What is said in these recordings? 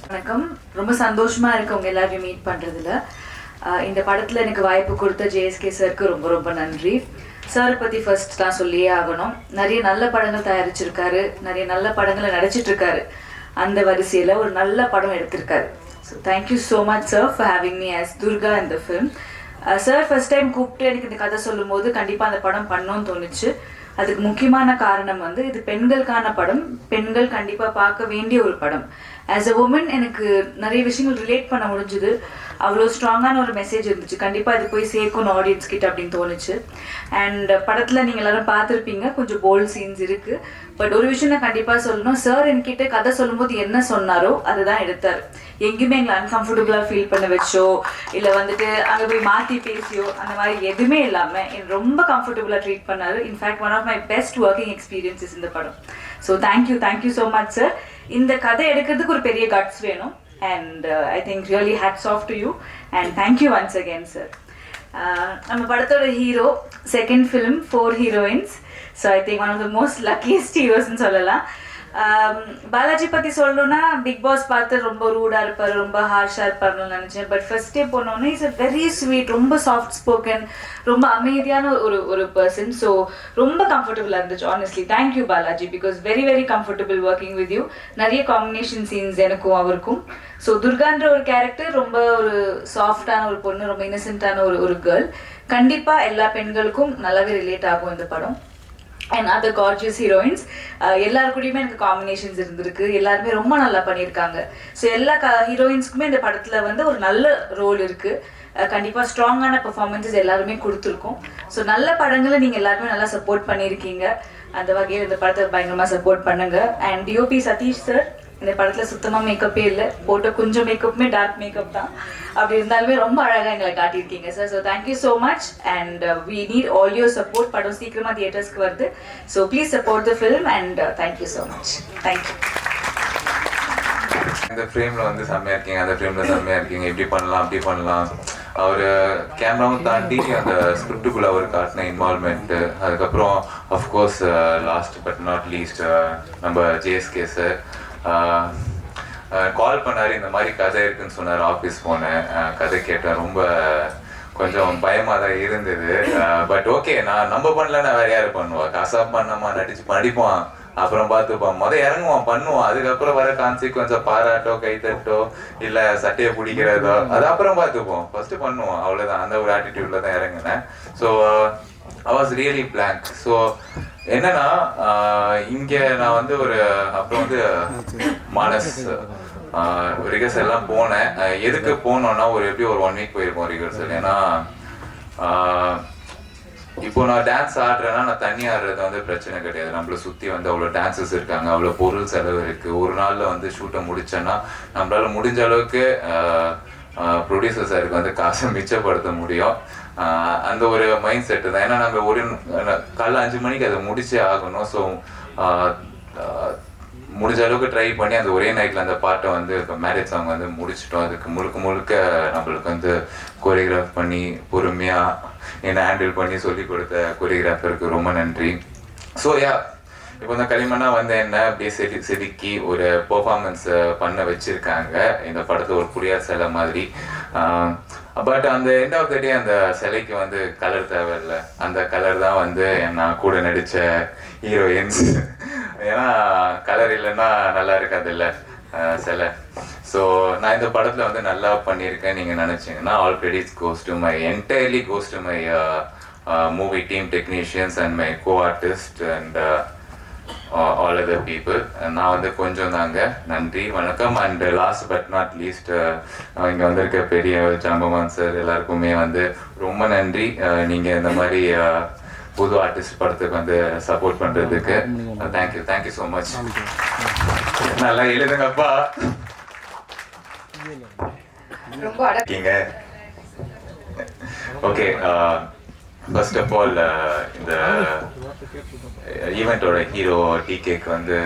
வணக்கம். ரொம்ப சந்தோஷமா இருக்கு உங்க எல்லாரையும் மீட் பண்றதுல. இந்த படத்துல எனக்கு வாய்ப்பு கொடுத்த ஜேஎஸ்கே சாருக்கு ரொம்ப ரொம்ப நன்றி. சார் பத்தி ஃபர்ஸ்ட் தான் சொல்லியே ஆகணும். நிறைய நல்ல படங்கள் தயாரிச்சிருக்காரு, நிறைய நல்ல படங்களை நடிச்சிட்டு இருக்காரு. அந்த வரிசையில ஒரு நல்ல படம் எடுத்திருக்காரு. So thank you so much sir for having me as Durga in the film. Sir first time கூப்பிட்டு எனக்கு இந்த கதை சொல்லும் போது கண்டிப்பாக அந்த படம் பண்ணணும்னு தோணுச்சு. அதுக்கு முக்கியமான காரணம் வந்து இது பெண்களுக்கான படம், பெண்கள் கண்டிப்பாக பார்க்க வேண்டிய ஒரு படம். ஆஸ் அ உமன் எனக்கு நிறைய விஷயங்கள் ரிலேட் பண்ண முடிஞ்சுது. அவ்வளோ ஸ்ட்ராங்கான ஒரு மெசேஜ் இருந்துச்சு. கண்டிப்பாக இது போய் சேர்க்கணும் ஆடியன்ஸ் கிட்ட அப்படின்னு தோணுச்சு. அண்ட் படத்தில் நீங்கள் எல்லாரும் பார்த்துருப்பீங்க, கொஞ்சம் போல்ட் சீன்ஸ் இருக்குது. பட் ஒரு விஷயம் நான் கண்டிப்பாக சொல்லணும், சார் என்கிட்ட கதை சொல்லும்போது என்ன சொன்னாரோ அதுதான் எடுத்தார். எங்கேயுமே எங்களை அன்கம்ஃபர்டபுளாக ஃபீல் பண்ண வச்சோ இல்லை வந்துட்டு அங்கே போய் மாற்றி பேசியோ அந்த மாதிரி எதுவுமே இல்லாமல் என்னை ரொம்ப கம்ஃபர்டபுளாக ட்ரீட் பண்ணார். In fact one of my best working experiences இந்த படம். So thank you so much sir. இந்த கதை எடுக்கிறதுக்கு ஒரு பெரிய கட்ஸ் வேணும். And I think really hats off to you and thank you once again sir. நம்ம படத்தோட hero, second film 4 heroines. So I think one of the most luckiest heroes ன்னு சொல்லலாம். பாலாஜி பற்றி சொல்லணும்னா பிக் பாஸ் பார்த்து ரொம்ப ரூடாக இருப்பார், ரொம்ப ஹார்ஷாக இருப்பார்னு நினச்சேன். பட் ஃபர்ஸ்டே போனோன்னே இஸ் அ வெரி ஸ்வீட், ரொம்ப சாஃப்ட் ஸ்போக்கன், ரொம்ப அமைதியான ஒரு பர்சன். ஸோ ரொம்ப கம்ஃபர்டபுளாக இருந்துச்சு honestly. Thank you Balaji, because very very comfortable working with you. நிறைய காம்பினேஷன் சீன்ஸ் எனக்கும் அவருக்கும். ஸோ துர்கான்ற ஒரு கேரக்டர் ரொம்ப ஒரு சாஃப்டான ஒரு பொண்ணு, ரொம்ப இன்னசென்ட்டான ஒரு கேர்ள். கண்டிப்பாக எல்லா பெண்களுக்கும் நல்லாவே ரிலேட் ஆகும் இந்த படம். அண்ட் அதர் கார்ஜியஸ் ஹீரோயின்ஸ் எல்லாருக்கூடயுமே எனக்கு காம்பினேஷன்ஸ் இருந்திருக்கு. எல்லாருமே ரொம்ப நல்லா பண்ணியிருக்காங்க. ஸோ எல்லா ஹீரோயின்ஸ்க்குமே இந்த படத்தில் வந்து ஒரு நல்ல ரோல் இருக்குது. கண்டிப்பாக ஸ்ட்ராங்கான பெர்ஃபார்மன்ஸஸ் எல்லாருமே கொடுத்துருக்கோம். ஸோ நல்ல படங்களை நீங்கள் எல்லாருமே நல்லா சப்போர்ட் பண்ணியிருக்கீங்க. அந்த வகையில் இந்த படத்தை பயங்கரமாக சப்போர்ட் பண்ணுங்க. அண்ட் டிஓபி சதீஷ் சார், இந்த படத்தில் சுத்தமாக மேக்கப்பே இல்லை, போட்ட கொஞ்சம் மேக்கப்புமே டார்க் மேக்கப் தான். அப்படி இருந்தாலுமே ரொம்ப அழகாக எங்களை காட்டியிருக்கீங்க sir. So thank you so much and we need all your support. படம் சீக்கிரமாக தியேட்டர்ஸ்க்கு வருது. So please support the film and thank you so much. Thank you. இந்த ஃப்ரேமில் வந்து செம்மையாக இருக்கீங்க, அந்த ஃப்ரேமில் செம்மையாக இருக்கீங்க, இப்படி பண்ணலாம் அப்படி பண்ணலாம். அவர் கேமராவும் தாண்டி அந்த ஸ்கிரிப்டுக்குள்ளே அவர் காட்டின இன்வால்மெண்ட்டு, அதுக்கப்புறம் of course last but not least நம்ம ஜேஎஸ்கே சார் கால் பண்ணார். இந்த மாதிரி கதை இருக்குன்னு சொன்னார். ஆஃபீஸ் போனேன், கதை கேட்டேன். ரொம்ப கொஞ்சம் பயமாக தான் இருந்தது. பட் ஓகே, நம்ம பண்ணலன்னா வேற யார் பண்ணுவா? காசா பண்ணாமா, நடிப்பான், அப்புறம் பார்த்துப்பான், இறங்குவான், பண்ணுவான். அதுக்கப்புறம் வர கான்சிக்வன்ஸை பாராட்டோ கைத்தட்டோ இல்லை சட்டையை பிடிக்கிறதோ அது அப்புறம் பார்த்துப்போம். ஃபர்ஸ்ட் பண்ணுவோம், அவ்வளோதான். அந்த ஒரு ஆட்டிடியூட்ல தான் இறங்கினேன். So I was really blank. So என்னன்னா இங்கே நான் வந்து அப்புறம் வந்து மானஸ் ரிகர்சல் எல்லாம் போனேன். எதுக்கு போனோன்னா எப்படி ஒரு 1 வீக் போயிருக்கோம் ரிகர்சல். ஏன்னா இப்போ நான் டான்ஸ் ஆடுறேன்னா நான் தண்ணி ஆடுறது வந்து பிரச்சனை கிடையாது. நம்மளை சுற்றி வந்து அவ்வளோ டான்ஸஸ் இருக்காங்க, அவ்வளோ பொருள் செலவு இருக்குது. ஒரு நாளில் வந்து ஷூட்டை முடிச்சேன்னா நம்மளால முடிஞ்ச அளவுக்கு ப்ரொடியூசர் சாருக்கு வந்து காசை மிச்சப்படுத்த முடியும். அந்த ஒரு மைண்ட் செட்டு தான். ஏன்னா நாங்கள் காலைல 5 மணிக்கு அதை முடிச்சே ஆகணும். ஸோ முடிஞ்ச அளவுக்கு ட்ரை பண்ணி அந்த ஒரே நைட்டில் அந்த பாட்டை வந்து மேரேஜ் சாங் வந்து முடிச்சிட்டோம். அதுக்கு முழுக்க நம்மளுக்கு வந்து கோரியோகிராஃப் பண்ணி பொறுமையாக என்னை ஹேண்டில் பண்ணி சொல்லி கொடுத்த கோரியோகிராஃபருக்கு ரொம்ப நன்றி. ஸோ இப்போ இந்த களிமண்ணா வந்து என்ன அப்படியே செதுக்கி ஒரு பெர்ஃபார்மன்ஸ் பண்ண வச்சிருக்காங்க இந்த படத்தை, ஒரு புரியாத சிலை மாதிரி. பட் அந்த எண்ட் ஆஃப் த டே அந்த சிலைக்கு வந்து கலர் தேவையில்லை. அந்த கலர் தான் வந்து நான் கூட நடித்த ஹீரோயின்ஸ். ஏன்னா கலர் இல்லைன்னா நல்லா இருக்காது இல்லை சிலை. ஸோ நான் இந்த படத்தில் வந்து நல்லா பண்ணியிருக்கேன் நீங்கள் நினச்சிங்கன்னா all credits goes to my entirely goes to my movie team technicians and my co artist and all other people. நான் வந்து கொஞ்சம் தாங்க. நன்றி, வணக்கம். And last but not least இங்கே வந்திருக்க பெரிய ஜாம்பவான் சார் எல்லாருக்குமே வந்து ரொம்ப நன்றி. நீங்கள் இந்த மாதிரி புது ஆர்டிஸ்ட் படத்துக்கு வந்து சப்போர்ட் பண்ணுறதுக்கு தேங்க்யூ ஸோ மச். நல்லா எழுதுங்கப்பா. ஓகே, ஃபர்ஸ்ட் ஆஃப் ஆல் இந்த ஈவெண்ட்டோட ஹீரோ டிகேக்கு வந்து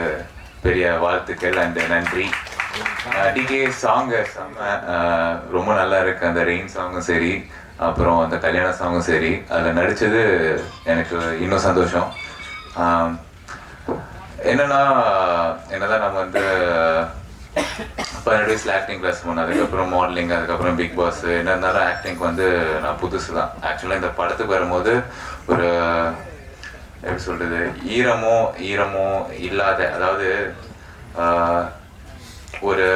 பெரிய வாழ்த்துக்கள் அண்ட் நன்றி. டிகே சாங்கு செம்ம, ரொம்ப நல்லா இருக்கு. அந்த ரெயின் சாங்கும் சரி, அப்புறம் அந்த கல்யாண சாங்கும் சரி, அதில் நடித்தது எனக்கு இன்னும் சந்தோஷம். என்னன்னா நம்ம வந்து 12 வயசில் ஆக்டிங் கிளாஸ் போனேன், அதுக்கப்புறம் மாடலிங், அதுக்கப்புறம் பிக் பாஸ். என்ன இருந்தாலும் ஆக்டிங்க்கு வந்து நான் புதுசு தான். ஆக்சுவலாக இந்த படத்துக்கு வரும்போது ஒரு எப்படி சொல்கிறது, ஈரமோ இல்லாத, அதாவது ஒரு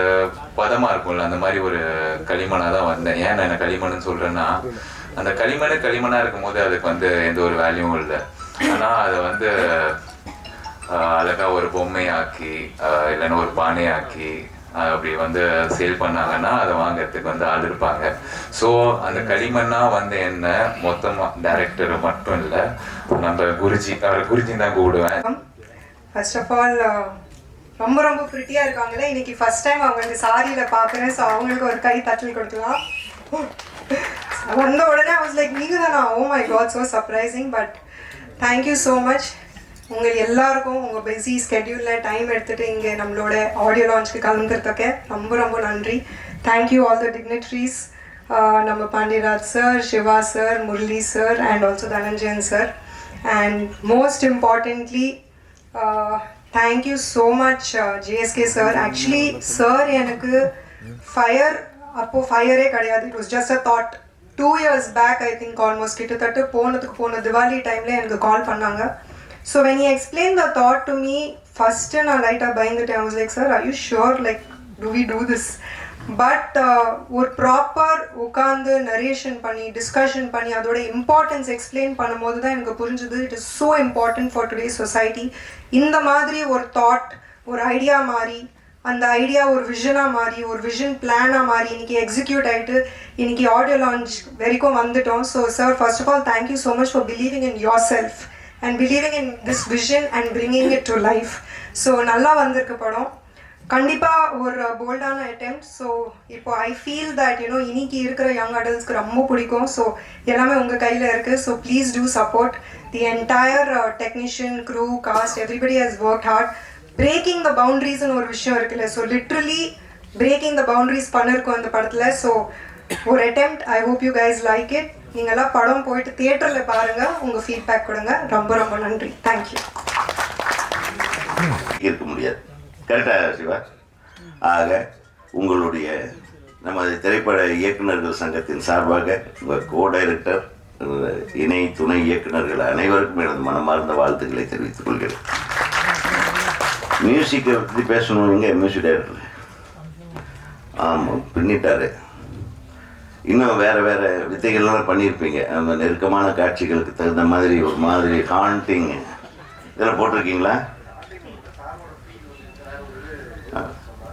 பதமாக இருக்கும்ல, அந்த மாதிரி ஒரு களிமண்ணாக தான் வந்தேன். ஏன் நான் என்ன களிமண்ணுன்னு சொல்கிறேன்னா, அந்த களிமண்ணாக இருக்கும்போது அதுக்கு வந்து எந்த ஒரு வேல்யூவும் இல்லை. ஆனால் அதை வந்து அழகாக ஒரு பொம்மையாக்கி இல்லைன்னா ஒரு பானையாக்கி அப்படி வந்து சேல் பண்ணாங்கன்னா அதை வாங்கிறதுக்கு வந்து ஆள் இருப்பாங்க. ஸோ அந்த களிமண்ணாக வந்து என்ன மொத்தமாக டைரக்டர் மட்டும் இல்லை, நம்ம குருஜி தான் கூப்பிடுவேன். ஃபர்ஸ்ட் ஆஃப் ஆல் ரொம்ப ரொம்ப ப்ரிட்டியாக இருக்காங்களே, இன்னைக்கு ஃபர்ஸ்ட் டைம் அவங்களுக்கு சாரியில் பார்க்குறேன். ஸோ அவங்களுக்கு ஒரு கை தட்டல் கொடுக்கலாம். வந்த உடனே I was like, நீங்கள் தானா? Oh my god, so surprising. But thank you so much. உங்கள் எல்லாருக்கும் உங்கள் பிஸி ஸ்கெட்யூலில் டைம் எடுத்துகிட்டு இங்கே நம்மளோட ஆடியோ லான்ச்சுக்கு கலந்துக்கிறதுக்கு ரொம்ப ரொம்ப நன்றி. தேங்க்யூ ஆல் த டிக்னிட்ரிஸ், நம்ம Pandiraj sir, Siva sir, Murali sir and also Dhananjayan sir. And most importantly thank you so much JSK sir. Actually sir எனக்கு ஃபயரே கிடையாது. It was just a thought. 2 years back I think almost கிட்டத்தட்ட போன திவாலி டைமில் எனக்கு கால் பண்ணாங்க. So when he explained the thought to me, first நான் லைட்டாக பயந்துட்டேன். I was like, sir, are you sure, like, do we do this? But ஒரு proper உட்காந்து நரேஷன் பண்ணி டிஸ்கஷன் பண்ணி அதோட இம்பார்ட்டன்ஸ் எக்ஸ்பிளைன் பண்ணும்போது தான் எனக்கு புரிஞ்சுது, it is so important for today society. இந்த மாதிரி ஒரு தாட், ஒரு ஐடியா மாறி, அந்த ஐடியா ஒரு விஷனாக மாறி, ஒரு விஷன் பிளானாக மாறி இன்னைக்கு எக்ஸிக்யூட் ஆகிட்டு இன்னைக்கு ஆடியோ லான்ச் வரைக்கும் வந்துட்டோம். So sir, first of all thank you so much for believing in yourself and believing in this vision and bringing it to life. So நல்லா வந்திருக்கு படம். கண்டிப்பாக ஒரு போல்டான அட்டெம்ப்ட். ஸோ இப்போ ஐ ஃபீல் தட் இன்னைக்கு இருக்கிற யங் அடல்ட்ஸ்க்கு ரொம்ப பிடிக்கும். ஸோ எல்லாமே உங்கள் கையில் இருக்குது. So please do support the entire technician, crew, cast, everybody has work hard. Breaking the பவுண்ட்ரிஸ்னு ஒரு விஷயம் இருக்குல்ல, so literally breaking the boundaries பண்ணியிருக்கோம் இந்த படத்தில். ஸோ ஒரு attempt. I hope you guys like it. நீங்கள்லாம் படம் போயிட்டு தியேட்டரில் பாருங்கள், உங்கள் ஃபீட்பேக் கொடுங்க. ரொம்ப ரொம்ப நன்றி. தேங்க்யூ. இருக்க முடியாது. கரெக்டாக சிவா? ஆக உங்களுடைய நமது திரைப்பட இயக்குநர்கள் சங்கத்தின் சார்பாக உங்கள் கோ டைரக்டர், இணை துணை இயக்குநர்கள் அனைவருக்கும் எனது மனமார்ந்த வாழ்த்துக்களை தெரிவித்துக் கொள்கிறேன். மியூசிக்கை பற்றி பேசணும். நீங்கள் மியூசிக் டைரக்டர் ஆமாம் பின்னிட்டாரு. இன்னும் வேறு வித்தைகள்லாம் பண்ணியிருப்பீங்க. அந்த நெருக்கமான காட்சிகளுக்கு தகுந்த மாதிரி ஒரு மாதிரி ஹாண்டிங் இதெல்லாம் போட்டிருக்கீங்களா?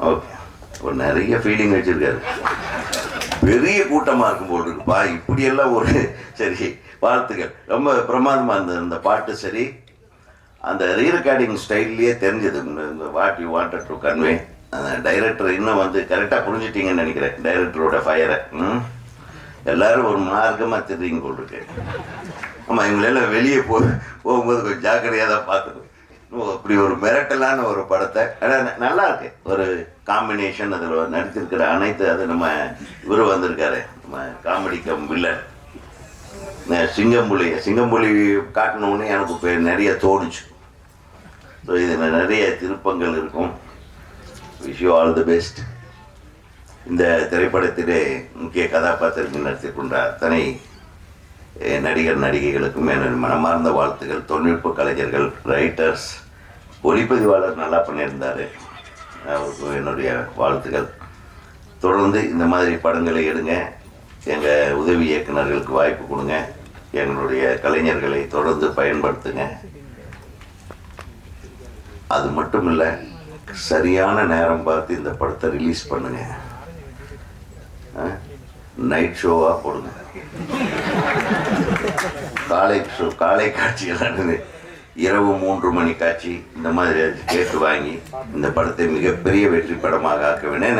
ஓகே. ஒரு நிறைய ஃபீலிங் வச்சுருக்காரு. பெரிய கூட்டமாக இருக்கும் போல் இருக்குப்பா. இப்படியெல்லாம் ஒரு சரி, வாழ்த்துக்கள். ரொம்ப பிரமாதமாக இருந்தது அந்த பாட்டு. சரி, அந்த ரீரெக்கார்டிங் ஸ்டைல்லையே தெரிஞ்சது இந்த what you wanted to convey. அந்த டைரக்டர் இன்னும் வந்து கரெக்டாக புரிஞ்சிட்டிங்கன்னு நினைக்கிறேன், டைரக்டரோட ஃபயரை. எல்லோரும் ஒரு மார்க்கமாக தெரியுங்க போல் இருக்கு. ஆமாம், இவங்களெல்லாம் வெளியே போகும்போது கொஞ்சம் ஜாக்கிரதையாக தான் பார்க்கணும். அப்படி ஒரு மிரட்டலான ஒரு படத்தை, ஆனால் நல்லா இருக்கு. ஒரு காம்பினேஷன் அதில் நடித்திருக்கிற அனைத்து, அது நம்ம இவர் வந்திருக்காரு, நம்ம காமெடி கம் வில்லன் சிங்கம்புலி காட்டணுன்னு எனக்கு இப்போ நிறைய தோணுச்சு. ஸோ இதில் நிறைய திருப்பங்கள் இருக்கும். Wish you all the best. இந்த திரைப்படத்திலே முக்கிய கதாபாத்திரங்கள் நடித்துக் கொண்ட அத்தனை நடிகர் நடிகைகளுக்கும் எனது மனமார்ந்த வாழ்த்துக்கள். தொழில்நுட்ப கலைஞர்கள், ரைட்டர்ஸ், ஒளிப்பதிவாளர் நல்லா பண்ணியிருந்தார், அவருக்கும் என்னுடைய வாழ்த்துக்கள். தொடர்ந்து இந்த மாதிரி படங்களை எடுங்க. எங்கள் உதவி இயக்குநர்களுக்கு வாய்ப்பு கொடுங்க. எங்களுடைய கலைஞர்களை தொடர்ந்து பயன்படுத்துங்க. அது மட்டும் இல்லை, சரியான நேரம் பார்த்து இந்த படத்தை ரிலீஸ் பண்ணுங்க. நைட் ஷோவாக போடுங்க. காலை காட்சிகள், இரவு 3 மணி காட்சி, இந்த மாதிரி கேட்டு வாங்கி இந்த படத்தை மிகப்பெரிய வெற்றி படமாக ஆக்க வேணும்.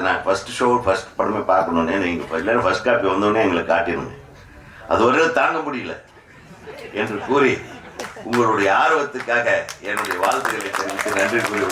நான் ஃபர்ஸ்ட் படமே பார்க்கணுன்னே நீங்கள் இல்லைன்னா ஃபர்ஸ்ட் காப்பி வந்தோடனே எங்களை காட்டிடணும். அது ஒரு தாங்க முடியல என்று கூறி உங்களுடைய ஆர்வத்துக்காக என்னுடைய வாழ்த்துக்களை தெரிவித்து நன்றி கூறி